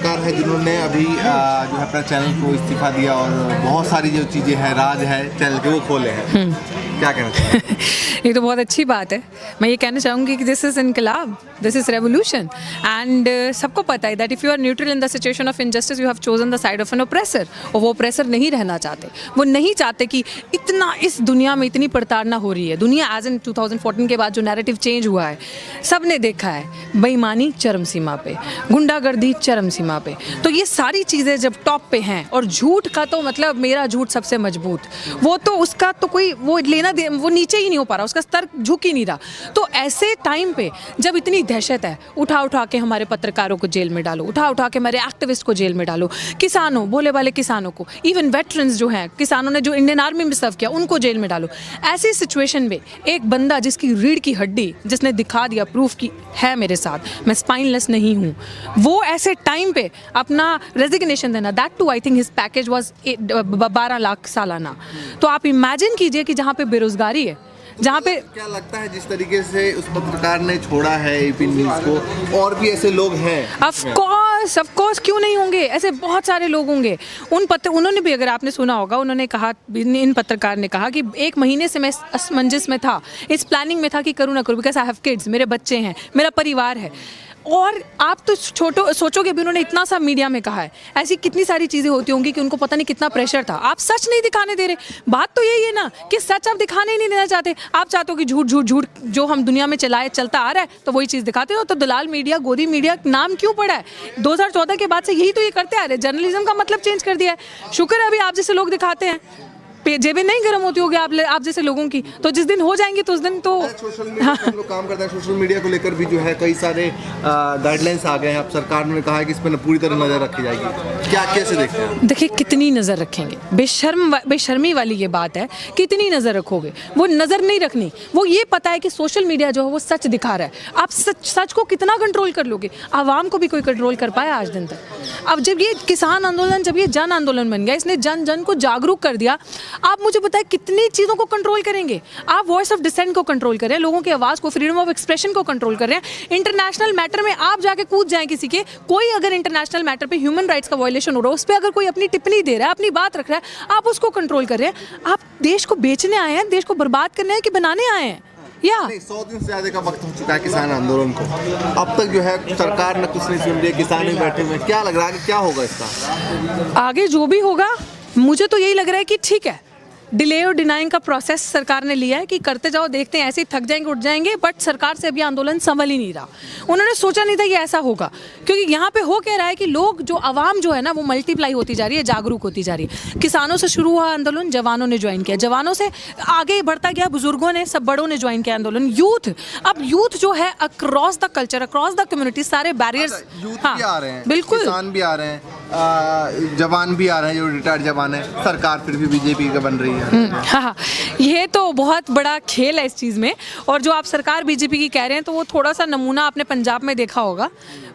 पत्रकार हैं जिन्होंने अभी जो है अपना चैनल को इस्तीफा दिया और बहुत सारी जो चीज़ें हैं, राज है चैनल के, वो खोले हैं, क्या कहना चाहिए? ये तो बहुत अच्छी बात है। मैं ये कहना चाहूँगी कि this is Inquilab, this is revolution and सबको पता है that if you are neutral in the situation of injustice you have chosen the side of an oppressor. और वो ऑप्रेसर नहीं रहना चाहते, वो नहीं चाहते कि इतना इस दुनिया में इतनी प्रताड़ना हो रही है। दुनिया एज इन 2014 के बाद जो नैरेटिव चेंज हुआ है, सब ने देखा है, बेईमानी चरम सीमा पे, गुंडागर्दी चरम सीमा पे। तो ये सारी चीज़ें जब टॉप पे हैं और झूठ का तो मतलब मेरा झूठ सबसे मजबूत, वो तो उसका तो कोई वो लेना दे, वो नीचे ही नहीं हो पा रहा, उसका स्तर झुक ही नहीं रहा। तो ऐसे टाइम पे जब इतनी दहशत है, उठा उठा के हमारे पत्रकारों को जेल में डालो, उठा उठा के हमारे एक्टिविस्ट को जेल में डालो, किसानों, भोले वाले किसानों को, इवन वेटरन्स जो हैं, किसानों ने जो इंडियन आर्मी में सर्व किया, उनको जेल में डालो। ऐसी सिचुएशन में एक बंदा जिसकी रीढ़ की हड्डी, जिसने दिखा दिया प्रूफ की है मेरे साथ, मैं स्पाइनलेस नहीं हूँ, वो ऐसे टाइम पे अपना रेजिग्नेशन देना, that too I think his package was 12 lakh सालाना। तो आप इमेजिन कीजिए कि जहाँ पे बेरोजगारी है, जहाँ पे क्या लगता है जिस तरीके से उस पत्रकार ने छोड़ा है एबी न्यूज़ को, और भी ऐसे लोग हैं? ऑफ कोर्स क्यों नहीं होंगे, ऐसे बहुत सारे लोग होंगे। उन्होंने भी, अगर आपने सुना होगा, उन्होंने कहा, इन पत्रकार ने कहा कि 1 महीने से मैं असमंजस में था, इस प्लानिंग में था कि करूँ ना करूँ, बिकॉज आई हैव किड्स, मेरे बच्चे हैं, मेरा परिवार है। और आप तो सोचोगे भी, उन्होंने इतना सा मीडिया में कहा है, ऐसी कितनी सारी चीज़ें होती होंगी कि उनको पता नहीं कितना प्रेशर था। आप सच नहीं दिखाने दे रहे, बात तो यही है ना कि सच आप दिखाने ही नहीं देना चाहते। आप चाहते हो कि झूठ झूठ झूठ जो हम दुनिया में चलता आ रहा है, तो वही चीज़ दिखाते हो। तो दलाल मीडिया, गोदी मीडिया नाम क्यों पड़ा है? 2014 के बाद से यही तो ये करते आ रहे, जर्नलिज्म का मतलब चेंज कर दिया है। शुक्र है अभी आप जैसे लोग दिखाते हैं, जेबें नहीं गर्म होती होगी आप जैसे लोगों की, तो जिस दिन हो जाएंगे तो उस दिन तो सोशल मीडिया पे हम लोग काम करते हैं। सोशल मीडिया को लेकर भी जो है कई सारे गाइडलाइंस आ गए हैं। अब सरकार ने कहा है कि इस पर पूरी तरह नज़र रखी जाएगी, क्या कैसे देखते हैं? देखिए, कितनी नज़र रखेंगे, बेशर्मी वाली ये बात है, कितनी नज़र रखोगे? वो नज़र नहीं रखनी, वो ये पता है कि सोशल मीडिया जो है वो सच दिखा रहा है। आप सच को कितना कंट्रोल कर लोगे? आवाम को भी कोई कंट्रोल कर पाया आज दिन तक? अब जब ये किसान आंदोलन, जब ये जन आंदोलन बन गया, इसने जन को जागरूक कर दिया, आप मुझे बताएं कितनी चीज़ों को कंट्रोल करेंगे? आप वॉइस ऑफ डिसेंट को कंट्रोल कर रहे हैं, लोगों की आवाज़ को, फ्रीडम ऑफ एक्सप्रेशन को कंट्रोल कर रहे हैं। इंटरनेशनल मैटर में आप जाके कूद जाएं किसी के, कोई अगर इंटरनेशनल मैटर पे ह्यूमन राइट्स का वायलेशन हो रहा है, उस पर अगर कोई अपनी टिप्पणी दे रहा है, अपनी बात रख रहा है, आप उसको कंट्रोल कर रहे हैं। आप देश को बेचने आए हैं, देश को बर्बाद करने हैं कि बनाने आए हैं? 100 दिन से ज़्यादा का वक्त हो चुका है किसान आंदोलन को, अब तक जो है सरकार ने कुछ नहीं सुन रही, किसान ही बैठे हुए। क्या लग रहा है कि क्या होगा इसका आगे? जो भी होगा, मुझे तो यही लग रहा है कि ठीक है, डिले और डिनाइंग का प्रोसेस सरकार ने लिया है कि करते जाओ, देखते हैं, ऐसे ही थक जाएंगे, उठ जाएंगे। बट सरकार से अभी आंदोलन संभल ही नहीं रहा। उन्होंने सोचा नहीं था ये ऐसा होगा, क्योंकि यहाँ पे हो क्या रहा है कि लोग, जो आवाम जो है ना, वो मल्टीप्लाई होती जा रही है, जागरूक होती जा रही है। किसानों से शुरू हुआ आंदोलन, जवानों ने ज्वाइन किया, जवानों से आगे बढ़ता गया, बुजुर्गों ने, सब बड़ों ने ज्वाइन किया आंदोलन। यूथ, अब यूथ जो है across the culture, across the community, सारे बैरियर्स, हाँ, भी आ रहे हैं, बिल्कुल, किसान भी आ रहे हैं, जवान भी आ रहे हैं, जो रिटायर्ड जवान है। सरकार फिर भी बीजेपी का बन रही है। हाँ, ये तो बहुत बड़ा खेल है इस चीज़ में। और जो आप सरकार बीजेपी की कह रहे हैं, तो वो थोड़ा सा नमूना आपने पंजाब में देखा होगा,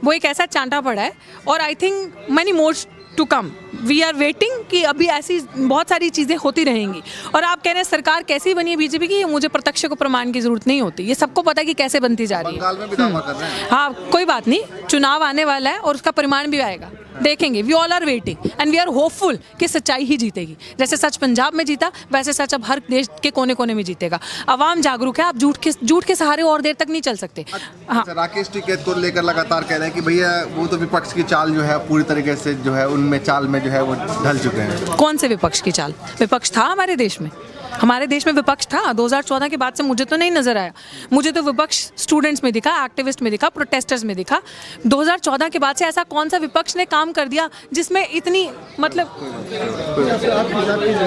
वो एक ऐसा चांटा पड़ा है। और I think many more to come, we are waiting कि अभी ऐसी बहुत सारी चीज़ें होती रहेंगी। और आप कह रहे हैं सरकार कैसी बनी है बीजेपी की, मुझे प्रत्यक्ष को प्रमाण की जरूरत नहीं होती, ये सबको पता है कि कैसे बनती जा रही है। बंगाल में भी दावा कर रहे हैं। हाँ, कोई बात नहीं, चुनाव आने वाला है और उसका परिमाण भी आएगा, देखेंगे। We all are waiting and we are hopeful कि सच्चाई ही जीतेगी। जैसे सच पंजाब में जीता, वैसे सच अब हर देश के कोने कोने में जीतेगा। आवाम जागरूक है, आप झूठ के सहारे और देर तक नहीं चल सकते। हाँ, राकेश टिकैत को लेकर लगातार कह रहे हैं कि भैया वो तो विपक्ष की चाल जो है पूरी तरीके से जो है उनमें चाल में जो है वो ढल चुके हैं। कौन से विपक्ष की चाल? विपक्ष था हमारे देश में, हमारे देश में विपक्ष था। 2014 के बाद से मुझे तो नहीं नजर आया। मुझे तो विपक्ष स्टूडेंट्स में दिखा, एक्टिविस्ट में दिखा, प्रोटेस्टर्स में दिखा। 2014 के बाद से ऐसा कौन सा विपक्ष ने काम कर दिया जिसमें इतनी, मतलब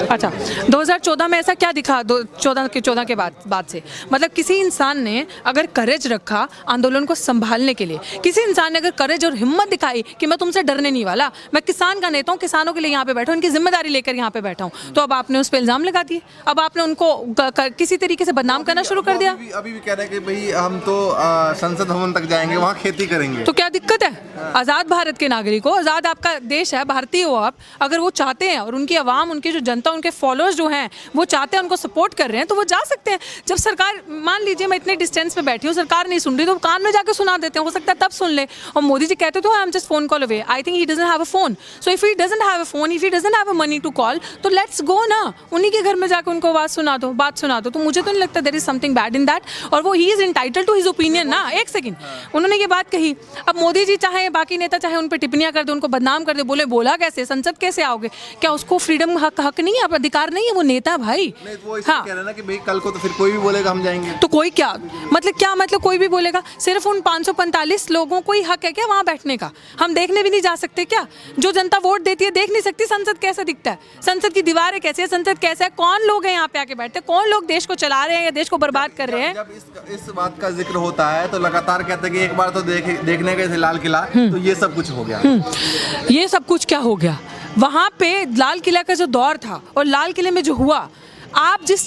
अच्छा 2014 में ऐसा क्या दिखा? 14 के बाद से मतलब किसी इंसान ने अगर करेज रखा आंदोलन को संभालने के लिए, किसी इंसान ने अगर करेज और हिम्मत दिखाई कि मैं तुमसे डरने नहीं वाला, मैं किसान का नेता हूँ, किसानों के लिए यहाँ पे बैठा हूँ, उनकी जिम्मेदारी लेकर यहाँ पे बैठा हूँ, तो अब आपने उस पर इल्ज़ाम लगा दिए। अब आपने उनको किसी तरीके से बदनाम करना शुरू कर दिया। अभी भी कह रहे हैं कि भाई हम तो संसद भवन तक जाएंगे, वहाँ खेती करेंगे। तो क्या दिक्कत है? आज़ाद भारत के नागरिक हो, आज़ाद आपका देश है, भारतीय हो आप। अगर वो चाहते हैं और उनकी आवाम, उनकी जो जनता, उनके फॉलोअर्स जो हैं वो चाहते हैं, उनको सपोर्ट कर रहे हैं, तो वो जा सकते हैं। जब सरकार, मान लीजिए मैं इतने डिस्टेंस पे बैठी हूँ, सरकार नहीं सुन रही, तो कान में जाकर सुना देते हैं, हो सकता है तब सुन ले। और मोदी जी कहते तो I am just phone call away. I think he doesn't have a phone. So if he doesn't have a phone, if he doesn't have a money to call, तो लेट्स गो ना, उन्हीं के घर में जाकर उनको बात सुना दो। तो मुझे तो नहीं लगता there is something bad in that. और वो he is entitled to his opinion ना। एक सेकंड, उन्होंने ये बात कही, अब मोदी जी चाहे, बाकी नेता चाहे उन पर टिप्पणियां कर दे, उनको बदनाम कर दे, बोला कैसे, संसद कैसे आओगे, क्या उसको फ्रीडम हक नहीं है, अधिकार नहीं है? वो नेता भाई। नहीं, वो इसलिए कह रहे हैं ना कि भाई कल को तो फिर कोई भी बोलेगा हम जाएंगे। तो कोई क्या मतलब कोई भी बोलेगा? सिर्फ उन 545 लोगों को ही हक है क्या वहां बैठने का? हम देखने भी नहीं जा सकते क्या? जो जनता वोट देती है देख नहीं सकती संसद कैसा दिखता है? संसद की दीवारें कैसी है? संसद कैसा है? कौन लोग हैं यहाँ पे आके बैठते हैं? कौन लोग देश को चला रहे हैं या देश को बर्बाद कर रहे हैं? जब इस बात का जिक्र होता है तो लगातार कहते हैं कि एक बार तो देखने गए थे लाल किला, तो ये सब कुछ हो गया। ये सब कुछ क्या हो गया? वहां पे लाल किला का जो दौर था और लाल किले में जो हुआ,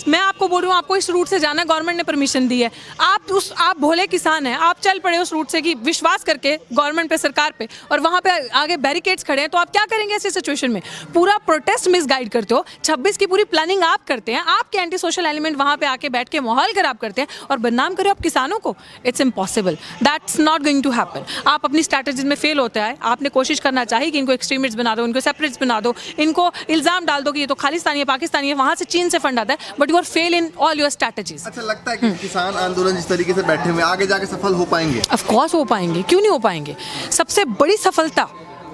मैं आपको बोल रही हूँ, आपको इस रूट से जाना है, गवर्नमेंट ने परमिशन दी है, आप भोले किसान हैं, आप चल पड़े उस रूट से कि विश्वास करके गवर्नमेंट पे, सरकार पे, और वहाँ पे आगे बैरिकेड्स खड़े हैं, तो आप क्या करेंगे ऐसी सिचुएशन में? पूरा प्रोटेस्ट मिसगाइड करते हो, 26 की पूरी प्लानिंग आप करते हैं, आपके एंटी सोशल एलिमेंट वहाँ पे आके बैठ के माहौल खराब करते हैं और बदनाम करो आप किसानों को। It's impossible, that's not going to happen. आप अपनी स्ट्रैटेजीज में फेल होता है। आपने कोशिश करना चाहिए कि इनको एक्सट्रीमिस्ट बना दो, इनको सेपरेटिस्ट बना दो, इनको इल्ज़ाम डाल दो कि ये तो खालिस्तानी है, पाकिस्तानी है, वहाँ से चीन से फंड आता है, but you are fail in all your strategies. अच्छा लगता है कि किसान आंदोलन जिस तरीके से बैठे हुए आगे जाके सफल हो पाएंगे? ऑफ कोर्स हो पाएंगे, क्यों नहीं हो पाएंगे? सबसे बड़ी सफलता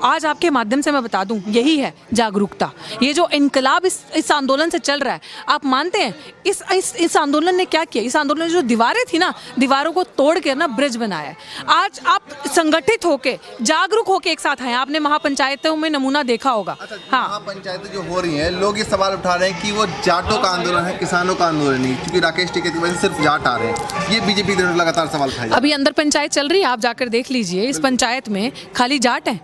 आज आपके माध्यम से मैं बता दूं, यही है जागरूकता। ये जो इनकलाब इस आंदोलन से चल रहा है, आप मानते हैं इस आंदोलन ने क्या किया? इस आंदोलन ने जो दीवारें थी ना, दीवारों को तोड़ के ना ब्रिज बनाया है। आज आप संगठित होके, जागरूक होके एक साथ आए। आपने महापंचायतों में नमूना देखा होगा। अच्छा, हाँ, महापंचायतें जो हो रही हैं, लोग ये सवाल उठा रहे हैं कि वो जाटों का आंदोलन है, किसानों का आंदोलन नहीं, क्योंकि राकेश टिकैत की वजह से सिर्फ जाट आ रहे हैं। ये बीजेपी लगातार सवाल उठाए। अभी अंदर पंचायत चल रही है, आप जाकर देख लीजिए। इस पंचायत में खाली जाट है।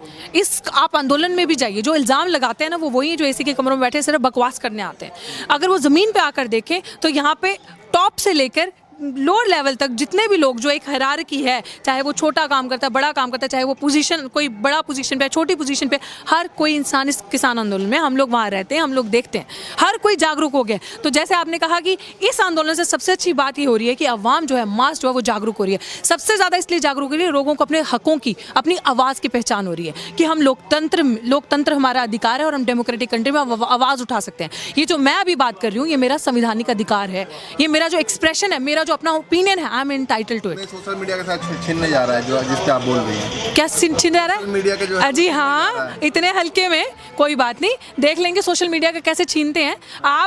आप आंदोलन में भी जाइए, जो इल्ज़ाम लगाते हैं ना, वो वही जो एसी के कमरों में बैठे सिर्फ बकवास करने आते हैं। अगर वो ज़मीन पे आकर देखें तो यहाँ पे टॉप से लेकर लोअर लेवल तक जितने भी लोग, जो एक हायरार्की है, चाहे वो छोटा काम करता है, बड़ा काम करता है, चाहे वो पोजीशन, कोई बड़ा पोजीशन पे, छोटी पोजीशन पे, हर कोई इंसान इस किसान आंदोलन में, हम लोग वहाँ रहते हैं, हम लोग देखते हैं, हर कोई जागरूक हो गया। तो जैसे आपने कहा कि इस आंदोलन से सबसे अच्छी बात ये हो रही है कि अवाम जो है, मास जो है, वो जागरूक हो रही है। सबसे ज़्यादा इसलिए जागरूक हो रही है, लोगों को अपने हकों की, अपनी आवाज़ की पहचान हो रही है कि हम लोकतंत्र हमारा अधिकार है और हम डेमोक्रेटिक कंट्री में आवाज़ उठा सकते हैं। ये जो मैं अभी बात कर रही हूँ, ये मेरा संवैधानिक अधिकार है, ये मेरा जो एक्सप्रेशन है, मेरा जो अपना ओपिनियन है, I am entitled to it. Social media के साथ छीनने जा रहा है जो जिस पे आप बोल रही हैं। क्या छीन जा रहा है? मीडिया के जो जी हाँ, इतने हल्के में कोई बात नहीं, देख लेंगे सोशल मीडिया का कैसे छीनते हैं।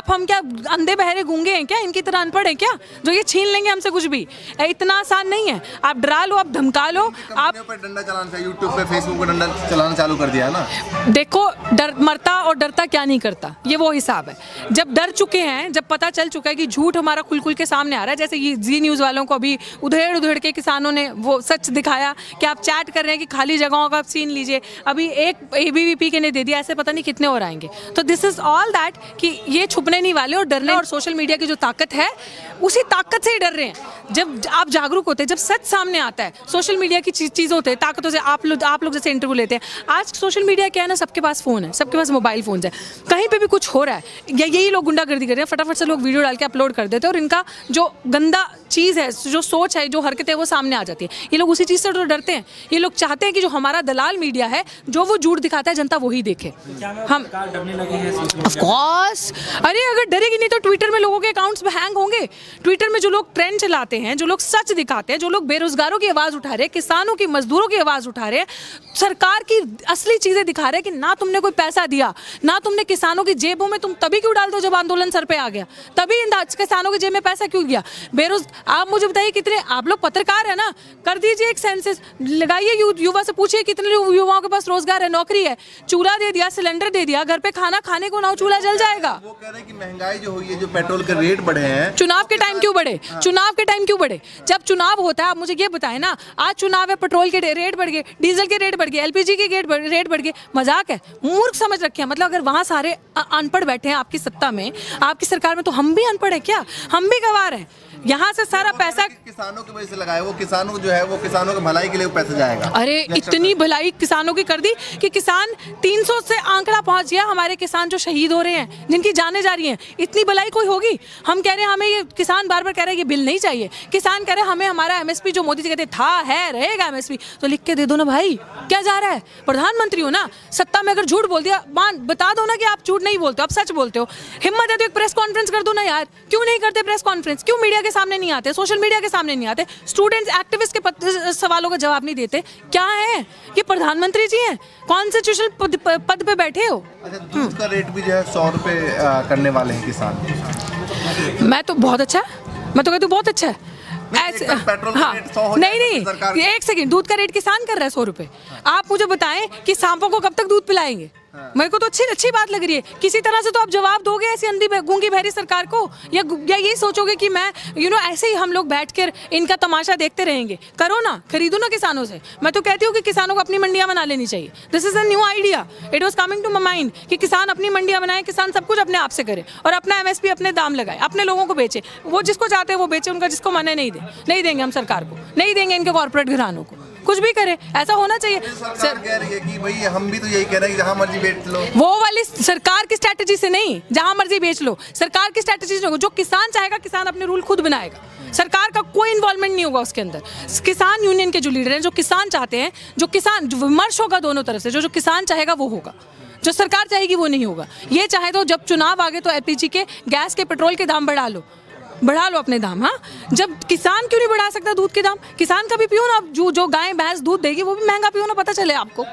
हम क्या अंधे बहरे गूंगे हैं क्या? इनकी तरह अनपढ़ है क्या जो ये छीन लेंगे हमसे कुछ भी? इतना आसान नहीं है। आप डरा लो, आप धमका लो, आप डंडा चलाना, यूट्यूब पे, फेसबुक पे डंडा चलाना चालू कर दिया है ना। देखो, मरता और डरता क्या नहीं करता, ये वो हिसाब है। जब डर चुके हैं, जब पता चल चुका है कि झूठ हमारा खुल के सामने आ रहा है, जैसे ये जी न्यूज़ वालों को अभी उधेड़ के किसानों ने वो सच दिखाया कि आप चैट कर रहे हैं कि खाली जगहों का आप सीन लीजिए, अभी एक ABVP के ने दे दिया, ऐसे पता नहीं कितने और आएंगे। तो दिस इज ऑल दैट कि ये छुपने नहीं वाले, और डरने और सोशल मीडिया की जो ताकत है, उसी ताकत से ही डर रहे हैं। जब आप जागरूक होते हैं, जब सच सामने आता है, सोशल मीडिया की चीज़ होते हैं, ताकतों से आप लोग जैसे इंटरव्यू लेते हैं। आज सोशल मीडिया क्या है ना, सबके पास फ़ोन है, सबके पास मोबाइल फ़ोन है, कहीं पे भी कुछ हो रहा है या यही लोग गुंडागर्दी कर रहे हैं, फटाफट से लोग वीडियो डाल के अपलोड कर देते हैं, और इनका जो गंदा चीज़ है, जो सोच है, जो हरकतें है, वो सामने आ जाती है। ये लोग उसी चीज़ से तो डरते हैं। ये लोग चाहते हैं कि जो हमारा दलाल मीडिया है, जो वो झूठ दिखाता है, जनता वही देखे। हम ऑफ कोर्स, अरे अगर डरेगी नहीं तो ट्विटर में लोगों के अकाउंट्स हैंग होंगे। ट्विटर में जो लोग ट्रेंड चलाते हैं, जो लोग सच दिखाते हैं, जो लोग बेरोजगारों की आवाज़ उठा रहे हैं, किसानों की, मजदूरों की आवाज़ उठा रहे हैं, सरकार की असली चीज़ें दिखा रहे हैं कि ना तुमने कोई पैसा दिया, ना तुमने किसानों की जेबों में, तुम तभी क्यों डाल दो जब आंदोलन सर पे आ गया, तभी इन किसानों की जेब में पैसा क्यों दिया? आप मुझे बताइए कितने, आप लोग पत्रकार है ना, कर दीजिए एक सेंसस, लगाइए युवा से पूछिए कितने युवाओं के पास रोजगार है, नौकरी है। चूल्हा दे दिया, सिलेंडर दे दिया, घर पे खाना खाने को ना चूल्हा जल जाएगा। वो कह रहे हैं कि महंगाई जो हुई है, जो पेट्रोल के रेट बढ़े हैं, चुनाव के टाइम क्यों बढ़े? चुनाव के टाइम क्यों बढ़े? जब चुनाव होता है, आप मुझे ये बताएं ना, आज चुनाव है, पेट्रोल के रेट बढ़ गए, डीजल के रेट बढ़ गए, एलपीजी के रेट बढ़ गए, मजाक है? मूर्ख समझ रखे हैं। मतलब अगर वहां सारे अनपढ़ बैठे हैं आपकी सत्ता में, आपकी सरकार में, तो हम भी अनपढ़ है क्या? हम भी गवार हैं। यहाँ से सारा पैसा किसानों की वजह से लगाए, वो किसानों जो है वो किसानों की भलाई के लिए वो पैसा जाएगा। अरे इतनी भलाई किसानों की कर दी कि किसान 300 से आंकड़ा पहुंच गया, हमारे किसान जो शहीद हो रहे हैं, जिनकी जानें जा रही हैं। इतनी भलाई कोई होगी? हम कह रहे हैं हमें ये, किसान बार बार कह रहे हैं ये बिल नहीं चाहिए, किसान कह रहे हैं हमें हमारा एमएसपी जो मोदी जी कहते था, है, रहेगा एमएसपी, तो लिख के दे दो ना भाई। क्या जा रहा है? प्रधानमंत्री हो ना, सत्ता में अगर झूठ बोल दिया, बता दो ना कि आप झूठ नहीं बोलते हो, आप सच बोलते हो। हिम्मत है तो एक प्रेस कॉन्फ्रेंस कर दो ना यार। क्यों नहीं करते प्रेस कॉन्फ्रेंस? क्यों मीडिया के सामने नहीं आते, सोशल मीडिया के सामने नहीं आते, स्टूडेंट्स एक्टिविस्ट के सवालों का जवाब नहीं देते? क्या है ये? प्रधानमंत्री जी हैं, कॉन्स्टिट्यूशनल पद पे बैठे हो। अच्छा, दूध का रेट भी जो है 100 रुपए करने वाले हैं किसान। मैं तो बहुत अच्छा है, मैं तो कहती हूँ बहुत अच्छा है। पेट्रोल हाँ, रेट 100 हो नहीं, एक सेकंड, दूध का रेट किसान कर रहा है 100 रुपए। आप मुझे बताएं कि सांपों को कब तक दूध पिलाएंगे? मेरे को तो अच्छी बात लग रही है। किसी तरह से तो आप जवाब दोगे ऐसी अंधी गूंगी बहरी सरकार को, या यही सोचोगे कि मैं ऐसे ही हम लोग बैठकर इनका तमाशा देखते रहेंगे? करो ना, खरीदो ना किसानों से। मैं तो कहती हूँ कि किसानों को अपनी मंडियां बना लेनी चाहिए। This is a new idea, it was coming to my mind कि किसान अपनी मंडियां बनाए, किसान सब कुछ अपने आप से करे और अपना एमएसपी अपने दाम लगाए, अपने लोगों को बेचे। वो जिसको चाहते हैं वो बेचे, उनका जिसको मन है नहीं देंगे हम सरकार को, नहीं देंगे इनके कॉर्पोरेट घरानों को। कुछ भी करे, ऐसा होना चाहिए। सरकार कह रही है कि भाई हम भी तो यही कह रहे हैं कि जहां मर्जी बेच लो। वो वाली सरकार की स्ट्रैटेजी से नहीं, जहां मर्जी बेच लो, सरकार की स्ट्रैटेजी से, जो किसान चाहेगा, किसान अपने रूल खुद बनाएगा। सरकार का कोई इन्वॉल्वमेंट नहीं होगा उसके अंदर। किसान यूनियन के जो लीडर हैं, जो किसान चाहते हैं, जो विमर्श होगा दोनों तरफ से, जो किसान चाहेगा वो होगा, जो सरकार चाहेगी वो नहीं होगा। ये चाहे तो जब चुनाव आ गए तो एलपीजी के, गैस के, पेट्रोल के दाम बढ़ा लो अपने दाम। हाँ, जब किसान क्यों नहीं बढ़ा सकता दूध के दाम? किसान का भी पियो ना, जो गाय भैंस दूध देगी वो भी महंगा पियो ना, पता चले आपको।